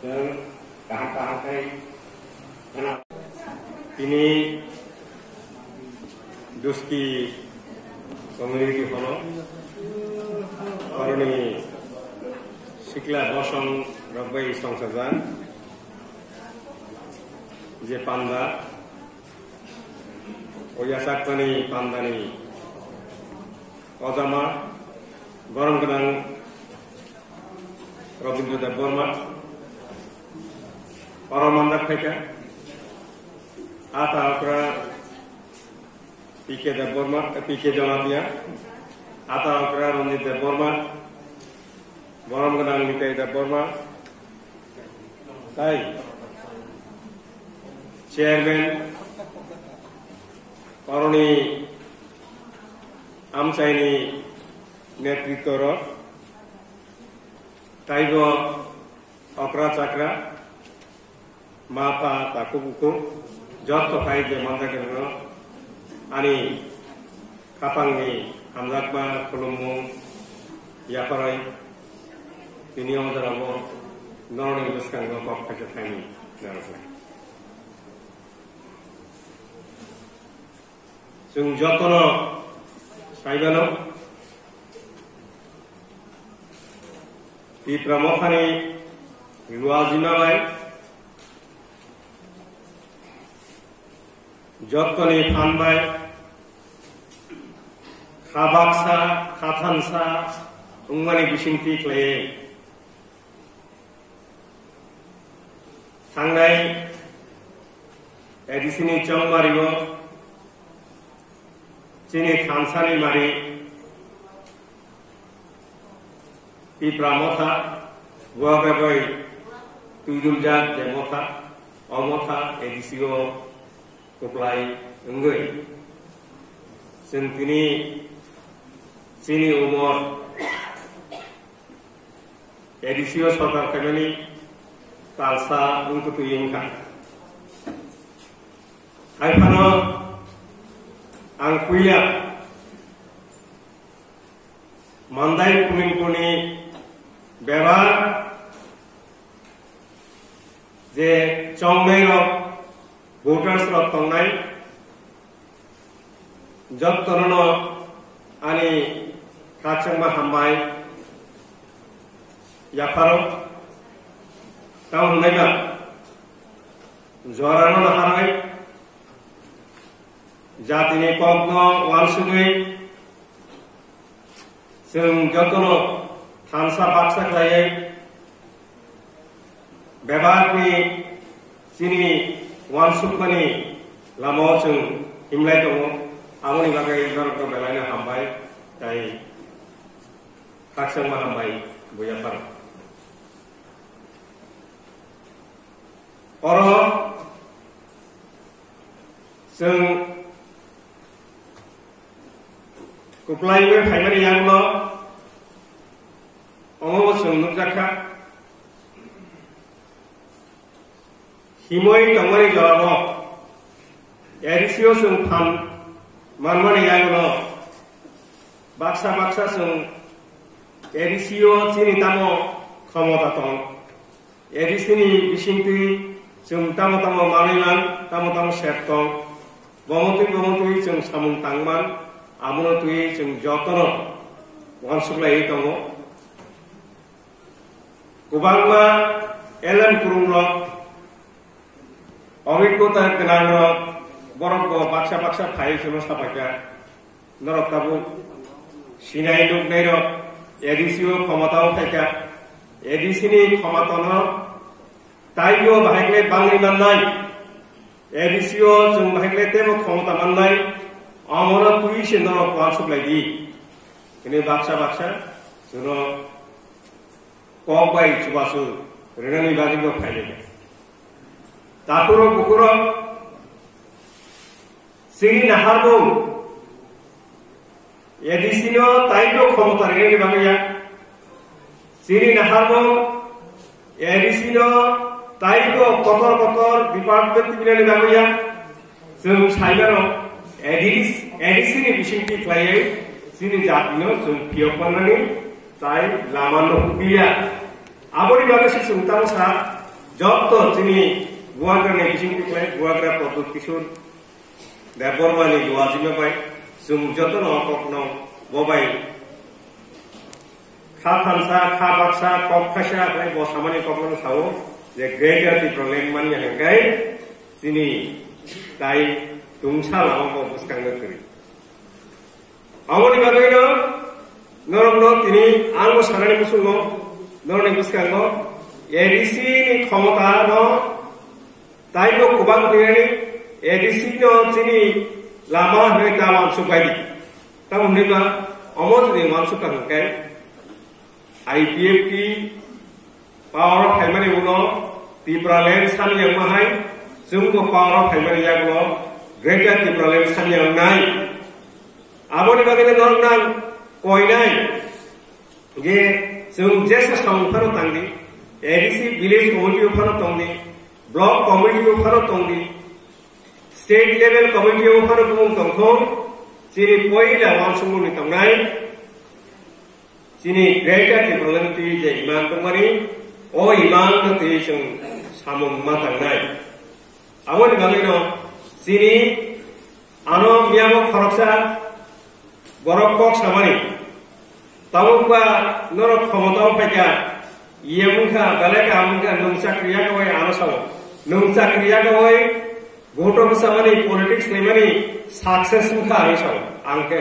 dan kahang-kahang ini Duski community holo karoni sikla dosong rabbai songsajan je panda oyasakani pandani ozama gorong gedang Rabindranath Burma Paramandak Theka Ata Okra PK Dev Burma PK Jamatia Ata Okra Ranjit Dev Burma Gorong gedang Nitai Dev Burma Sai Chairman Karoni Amsaini Netritoro Taigo Okra Chakra Mapa Takubuku Jotto Kaide Mandakano Ani Kapangi Amlakma Kulumu Yaparai Tinion Darabo Northern Wisconsin of Pakistani Sung Jotono Saibano Di Pramokhani Luazinabai Jottoni Phanbai Khabaksa Khathansa Ungmani Bishinti Clay Tangai Edisini Chongmarigo Chini Khansani Mari Di Pramotha, Guagabai, Tudulja, Demotha, Omotha, Edisio, Kuplai, Ungui. Sentini, Sini Umor, Edisio Sotar Family, Kalsa, Unkutu Yinka. Haipano, Angkuya, Mandai Kuning Bevar je Chongmei of voters of Tongnai Job Torono Ani Kachangma Hambai Yaparo Town Nega Zorano Harai Jatini Pogno Wansugui Sung Jotono Hansa Baksa Klai Bebaki Sini Wansukmani Lamo Sung Himlai Tomo Amoni Bagai Dorko Belana Hambai Tai Kaksangma Hambai Buyapar Oro Sung Kuplai we Primary Yanglo Omo Sung Nukaka Himoi Tamari Jalamo Edisio Sung Pan Manmani Yanglo Baksa Baksa Sung Edisio Sinitamo Komotaton Edisini Bishintui Sung Tamotamo Marilan Tamotamo Sertong Bomotui Sung Samung Tangman Amunotui Sung Jotono Wansuklai Tomo Kubangma Ellen Kurunglo Omikota Kenangro Boroko Baksa Pai Suno Sapaka Norotabu Sinai Nuknero Edisio Komatao Teka Edisini Komatono Taiyo Bahekle Banglimanai Edisio Sung Bahekle Temo Komatamanai Amona Tuish Noro Wansuklai Ini Baksa Suno Kobai Chubasu Renani Bagigo Kaile Takuro Bukuro Sini Naharbo Edisino Taito Komota Renani Bagaya Sini Naharbo Edisino Taito Kotor Department Renani Bagaya Sung Saibaro Edisini Bishinti Clay Sini Japino Sung Piopanani Tai Lamano Pia Abori Bagashi Sung Tamsa যত তিনি গুয়াগ্রানি বিসিং টিকলাই গুয়াগ্রা পদ্মত কিশোর দেববর্মানি গুয়াজিমে পাই जों যত নককনাও ববাই खा थानसा खा बाक्सा कक खासा bye बसामानि ककनाव सावो जे greater problem मानि हंगाय जिनि ताई दुंसा लामाखौ बुसखांनो करि आवनि बागैनो नरमनो तिनि आंबो सानानि बुसुंनो नरनि बुसखांनो एडिसि नि क्षमता न ताइनो गोबां फैनानै एडिसि नो जिनि लामा होय दामा सुबायदि तामुनिबा अमजनि मानसुका हंगाय IPFT power of primary uno Tipraland san yang mahai sungguh power of primary yang uno greater Tipraland san yang nai aboni bagainya normal koi nai ye sung jasa samphano tangdi ADC village committee uphano tangdi block committee uphano tangdi state level committee uphano tumung tangthong sini poila wansungmu ni tangnai sini greater Tipralanti je iman tongmani o iman te sing samung matangnai awon bagino sini ano miamo kharoksa borokok samani tamukba norok khomotao paika yemungka baleka amungka nungsa kriya kawai ano sawo nungsa kriya kawai gotok samani politics lemani success mungka ani sawo angke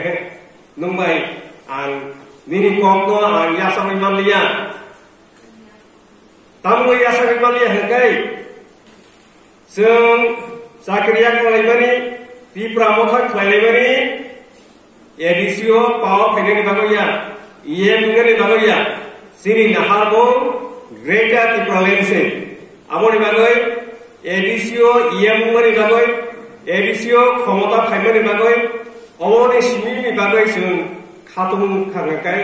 nungbai ang nini kokno ang yasang imalia tamu yasang imalia hengkai sung sakriya kalaimani ti pramokha kalaimani edisio paw peneni bagoya iye mungani bagoya sini naharbo greater ti province amoni bagoy edisio iye mungani bagoy edisio khomota khaimani bagoy awoni simini bagoy sung खातुम खांगाय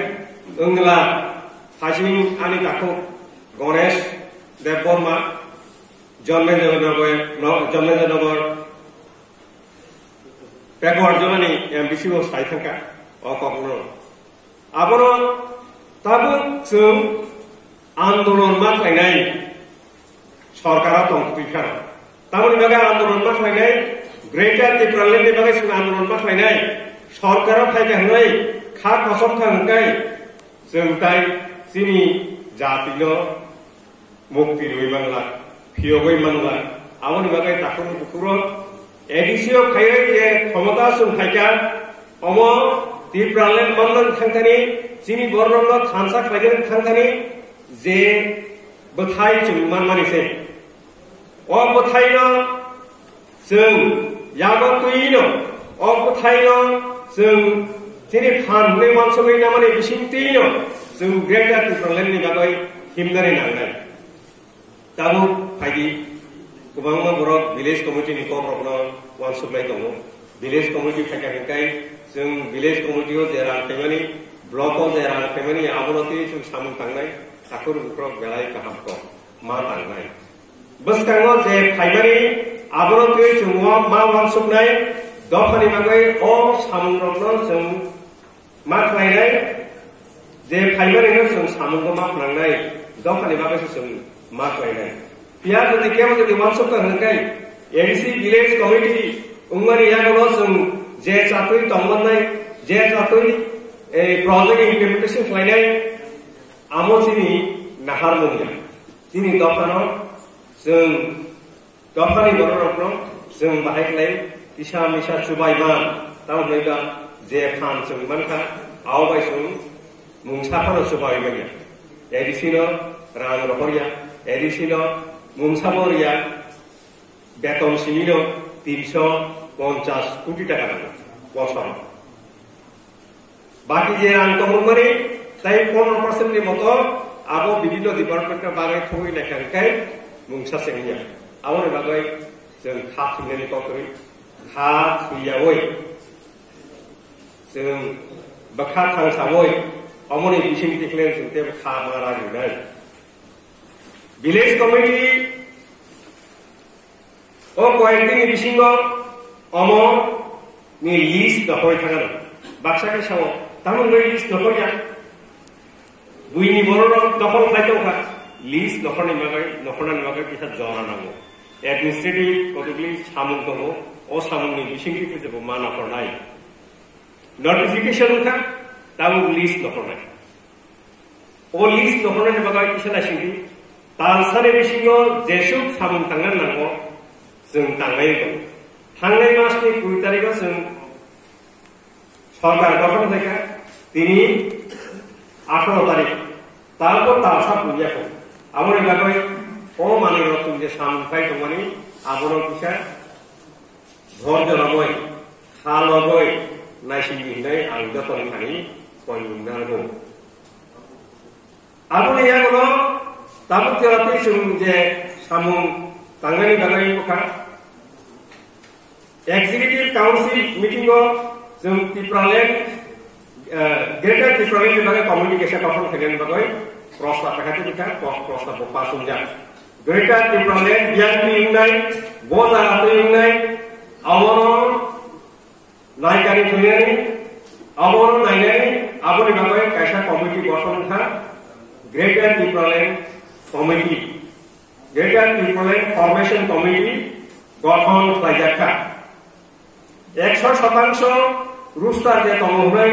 ओंगला हासिं आनि दाखो Ganesh Debbarma जन्मेजनगर backward जोनानि MBC ओ साइथांका अककनो आबनो ताबो जों आन्दोलन मा खालायनाय सरकारा दंखिखा ताबोनि बागै आन्दोलन मा खालायनाय ग्रेटार टिप्रालेन्डनि बागै जों आन्दोलन मा खालायनाय सरकारा फायगा होनाय खा कसम खांगाय जों ताय जिनि जातिनो मुक्ति रुइ बांला फियोगै मांला आवनि बागै ताखुन बुकुरो एडिसिओ खायै जे क्षमता सुं फायका अमो तिप्रालेन मनन थांखानि जिनि बरनल थानसा खायगोन थांखानि जे बथाय जों मानमानिसे अ बथायनो जों यागो तुइनो अ बथायनो जों Sini fan ne mansoi namane bisintiino जों greater Tipralandni bagoi himnari nangnai tabu pagi kubangma borok village committee ni koprokno wansuplai tongo village committee phaka hingkai जों village committee o jerang family block o jerang family aboloti जों samung tangnai takur bukrok belai kahapko ma tangnai baskango je primary aboloti जों ma wansuplai dofani bagoi o samungrokno जों मा खालायनाय जे प्राइमारिनो जों सामुंखौ मा खालामनाय दखानि बागैसो जों मा खालायनाय पिया जुदि केवल जुदि वानसपका होनखाय एडीसी विलेज कमिटी उंगमानि यागलो जों जे जातुय दंमोननाय जे जातुय प्रोजेक्ट इम्प्लिमेंटेशन खालायनाय आमोसिनि नाहारमोनिया दिनै दखानाव जों दखानि बररखनो जों बाहायलाय इसा मिसा सुबायमा तावनैगा जे फान जों मानखा आवबाय जों मुंसाफानो सुबायमाया एडिसिनो रां रखरिया एडिसिनो मुंसाबरिया बेतन सिनिनो 350 कोटी टाका नांगौ बसराव बाकी जे रां दंमोन ताई 15% नि मतो आबो बिभिन्न डिपार्टमेन्टनि बागै थुइ लेखानखाय मुंसा सेंनिया आवनि बागै जों खा थुननायनि ककरि खा थुयावै जों बखा थांसावै अमनि बिसिं टिक्लेन जों ते खा मारा जुनाय विलेज कमिटी ओ कयेकदिननि बिसिङाव अमो नि लिस्ट दखय थागोन बाक्सानि सायाव तामोन लिस्ट दखया बुइनि बर' दखल खायदोंखा लिस्ट नखरनानि बागै किसा जरा नांगौ एडमिनिस्ट्रेटिभ कतुकलि सामुं दङ अ सामुंनि बिसिंथि फोजोबो मा नखरनाय नटिफिकेशन का ताबु लिस्ट नखरनाय अ लिस्ट नखरनायनि बागै किसा नायसिंथि तालसानि बिसिङाव जेसुक सामुं थांनो नांगौ जों थांनाय दं थांनाय मासनि 2 तारिखआव जों सरकार गठन जायगा তিনি 18 तारिख তারপর তালসা পুজিয়াखौ आबोनि बागै अ माने रतुं जे सामफाय दंमानि आबोनो किसा धर्य लगै खालगै नायसिंनि हिनै आं जतन थानि पयनुंनांगौ आबोनि यागो ताबु तेरापि जों जे सामुं तांगानि बागै खा एक्जिक्यूटिव काउंसिल मीटिंगआव जों त्रिपुरालेण्ड ग्रेटर त्रिपुरालेण्ड बागै कम्युनिकेशन गठन खालामनायनि बागै प्रस्ताव पाठाखौ बिखा प्रस्ताव पासुंजा ग्रेटर त्रिपुरालेण्ड बियानपि इउनाय बजारापि इउनाय आवरो नायगारि थुनायनि आवरो नायनायनि आबोनि बागै कायसा कमिटि गठन खा greater Tripuraland committee greater Tripuraland formation committee गठन खालामजाखा 100% रुस्टार जे तंगनाय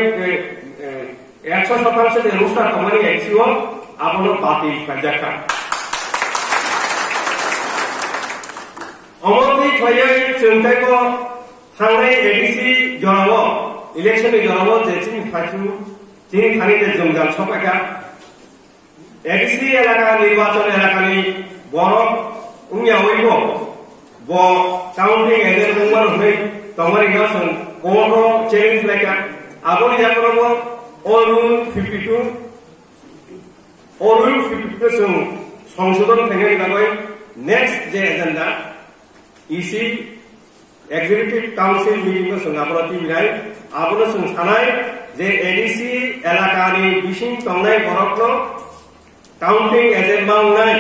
100% जे रुस्टार तंगनाय एक्सिओ आबोनो बातिल खालामजाखा अमति थयै जोंथायखौ थांनाय एडिसि जराव इलेक्शन जराव जे चिन फाइथु चिन थानि जे जोंजाल सपायका एडिसि एलाका निर्वाचन एलाकानि बरफ उन्यावैबो ब काउंटिंग एजेंट मुंगर होय तंगरि गासन कोर्ट चेंज लायका आबोनि जाकरबो ऑल रूल 52 जों संशोधन खालामनायनि बागै नेक्स्ट जे एजेंडा इसी एक्जिक्यूटिव काउंसिल मीटिंग जों आबोनो बिनाय आबोनो जों सानाय जे एडिसि एलाकानि बिसिं तंनाय बरफनो काउंटिंग एजेंट मावनाय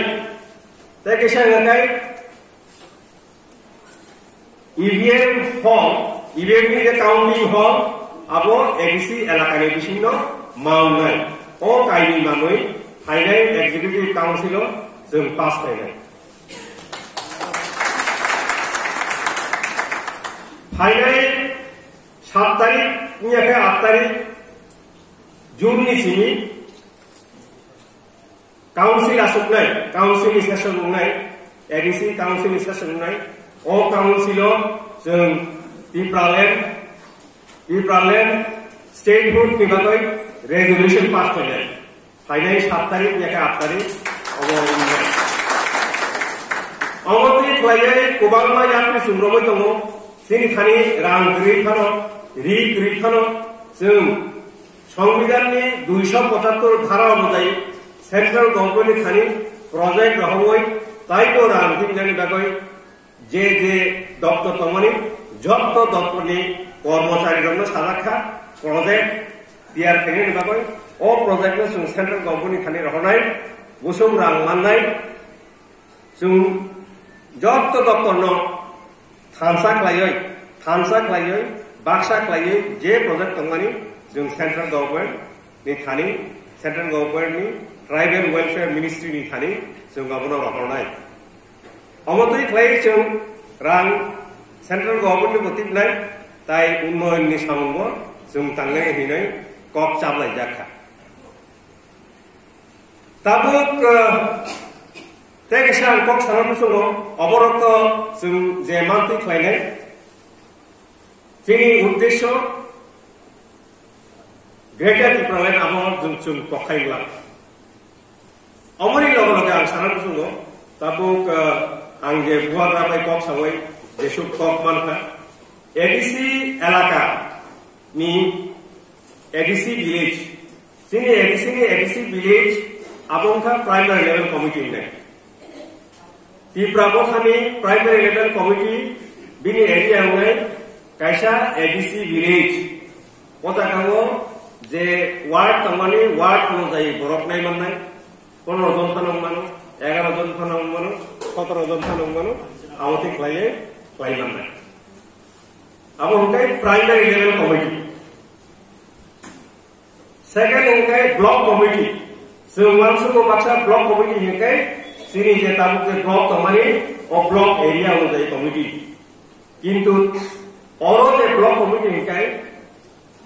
तेकेसा नगाय ईवीएम हॉल ईवीएम नि जे काउंटिंग हॉल आबो एडिसि एलाकानि बिसिंनो मावनाय ओ कायनि मानै फाइनाल एक्जिक्यूटिव काउंसिल जों पास खालामनाय फाइनाल 7 तारिख निफ्राय 8 तारिख जूननि सिनि काउंसिल आसुकनाय काउंसिल सेसन बुंनाय एडिसि काउंसिल सेसन बुंनाय ओ काउंसिल जों त्रिपुरालेण्ड स्टेटहुड नि बागै रेजोल्यूशन पास खालामनाय फाइनाल 7 तारिख निफ्राय 8 तारिख अमति थलायै गोबां यात्री सुंग्रमै दङ जोंनि थानि रां गैयैफानो रिक गैयैफानो जों संविधाननि 275 धारा अनुযায়ী सेंट्रल गवर्नमेंट थानि प्रोजेक्ट रहबै ताइको रां दिननि बागै जे दफ्तर तमनि जब्त दफ्तरनि कर्मचारिफोरनो साजाखा प्रोजेक्ट तैयार खालामनायनि बागै ओ प्रोजेक्टनो जों सेंट्रल गवर्नमेंट थानि रहनाय गुसुं रां माननाय जों जब्त दफ्तरनो थानसा खालायै बाक्सा खालायै जे प्रोजेक्ट तंगानि जों सेंट्रल गवर्नमेंट नि थानि सेंट्रल गवर्नमेंट नि ट्राइबल वेलफेयर मिनिस्ट्री नि थानि जों गाबोनो रहनाय अमतै खालायै जों रां सेंट्रल गवर्नमेंट नि बतिनाय ताइ उन्नयन नि सामुंगो जों थांनाय हिनै कप चाबलाय जाखा ताबुक तेकेसा कक सानाव सङो अबरक्त जों जे मानथि खालायनाय जोंनि उद्देश्य ग्रेटर त्रिपुरालेण्ड आबहावा जों पखायला अमरि लगे लगे आं सानाव सङो ताबुक आं जे बुहाग्रा बाय कक सावै जेसु कक मानखा एडिसि एलाका नि एडिसि विलेज जोंनि एडिसि विलेज आबंखा प्राइमरी लेवल कमिटि होननाय त्रिपुरानि प्राइमरी लेवल कमिटि बिनि एरिया होननाय कायसा एडिसि विलेज पताकांगो जे वार्ड तंगमानि वार्ड अनुযায়ী बरफनाय माननाय 15 जन थानं मानो 11 जन थानं मानो 17 जन थानं मानो आवति खालायै माननाय आबो होननाय प्राइमरी लेवल कमिटि सेकेंड होननाय ब्लॉक कमिटि जों वानसुगु बाक्सा ब्लक कमिटि हिंकै जोंनि जे तालुक जे ब्लक तमानि ओ ब्लक एरिया अनुयायी कमिटि किंतु और जे ब्लक कमिटि हिंकै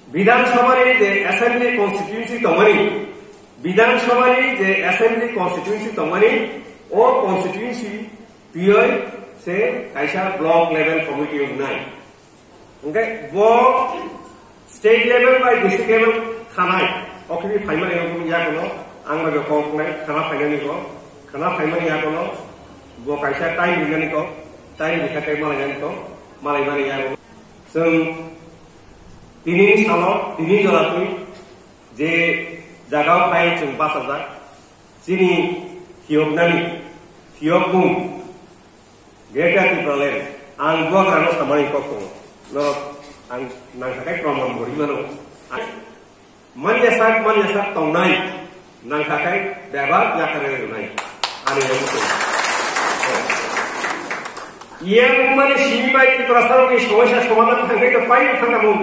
विधानसभानि जे असेंबली कन्स्टिट्यूएंसी तमानि विधानसभानि जे असेंबली कन्स्टिट्यूएंसी तमानि ओ कन्स्टिट्यूएंसी पियै से कायसा ब्लक लेवल कमिटि उनाय ओंके वो state level by district level खानाय ओके फाइमानि रकम याकोनो आं मागे कखनाय खाना फाइनानि को खाना फाइमानि याकोनो वो कायसा टाइम दिनानि को टाइम दिखाते मालायनि को मालायमानि याको जों दिनैनि सानाव दिनै जराखै जे जागाव फाय जों बासाजा जोंनि हियबनानि हियबुं ग्रेटर टिप्रालेन आं गुवाहाटियाव सामानि कखौ न आं नांखाखाय प्रमाण बरिमानो मान्यासाक तंनाय नांखाखाय बेबा याकारे रुनाय आनि रंसो इयां माने सिबिबाय टिप्रासारनि समस्या समाधान थांखै पाइ थांनांगौ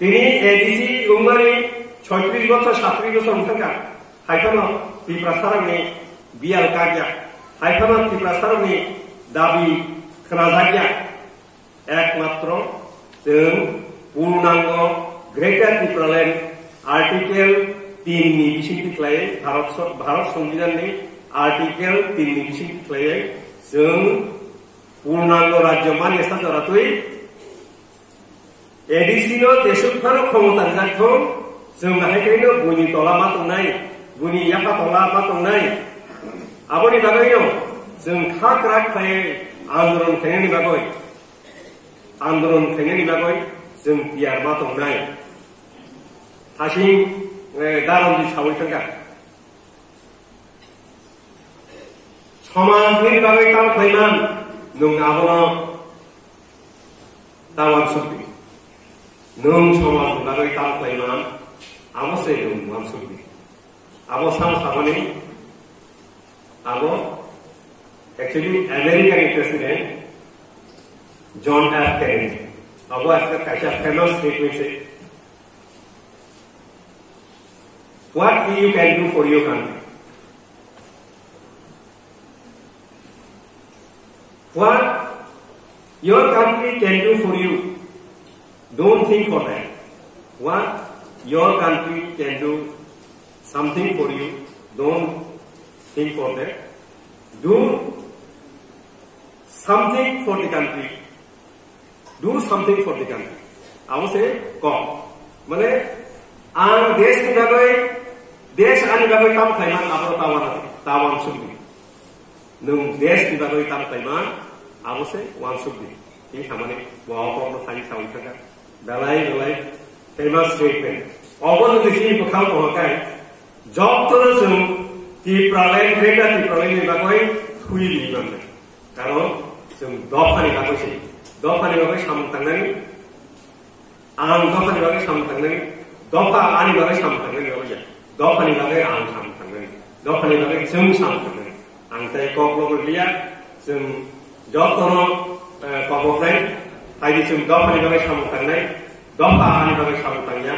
তিনি এডিসি উমারি 36 বছর 37 বছর থাকা হাইফানো টিপ্রাসারनि বিয়াল কাগিয়া হাইফানো টিপ্রাসারनि দাবি खोनाजागिया एकमात्र जों पूर्णांग ग्रेटर टिप्रालेन आर्टिकल 3 नि बिसिंथि खालायै भारत संविधाननि आर्टिकल 3 नि बिसिंथि खालायै जों पूर्णांग राज्य माने साजरातै एडिसिनो देशफोर क्षमता जाखौ जों हायखैनो बुनि तला मा दंनाय बुनि याफा तला मा दंनाय आबनि बागैनो जों खाक्राक खायै आंदोलन खायनायनि बागै जों बियार मा दंनाय थासिं दारन्दि सावै थांगा समाजनि बागै तामख्लायमान नों आबनो दावान सुबि नों समाजनि बागै तामख्लायमान आमसे नों मान सुबि आबो साम साबनि आबो Actually, American President John F. Kennedy, about the famous statement say, "What you can do for your country? What your country can do for you? Don't think for that. What your country can do something for you? Don't think for that. Do something for the country. Do something for the country. आवसे कम माने आं देश की बागै देश आनि बागै काम खायमान आबो तावान सुबि नों देश की बागै काम खायमान आवसे वान सुबि इ खामानि वावनो थानि सावि थाका दालाय फेमास स्टेटमेन्ट अबो दिसि बखाव बहकाय जब तो जों टिप्रालेन ग्रेटर टिप्रालेननि बागै थुइलि माने कारण जों दफानि बागै साम थांनानै आं दफानि बागै साम थांनानै दफा आनि बागै साम थांनानै बागै दफानि बागै आं साम थांनानै दफानि बागै जों साम थांनानै आं जाय कक्लबो गैया जों जतनो कबफ्राय हायदि जों दफानि बागै साम थांनाय दफा आनि बागै साम थांया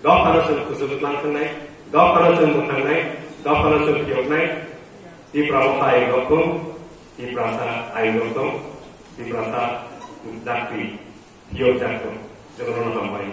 दफानो जों फोजोबलांनाय दफानो जों थांनाय दफानो जों फियबनाय टिप्राबखा आइगखौ टिप्रासा आइगखौ टिप्रासा दाख्रि फियब जाखौ जों रनहामबाय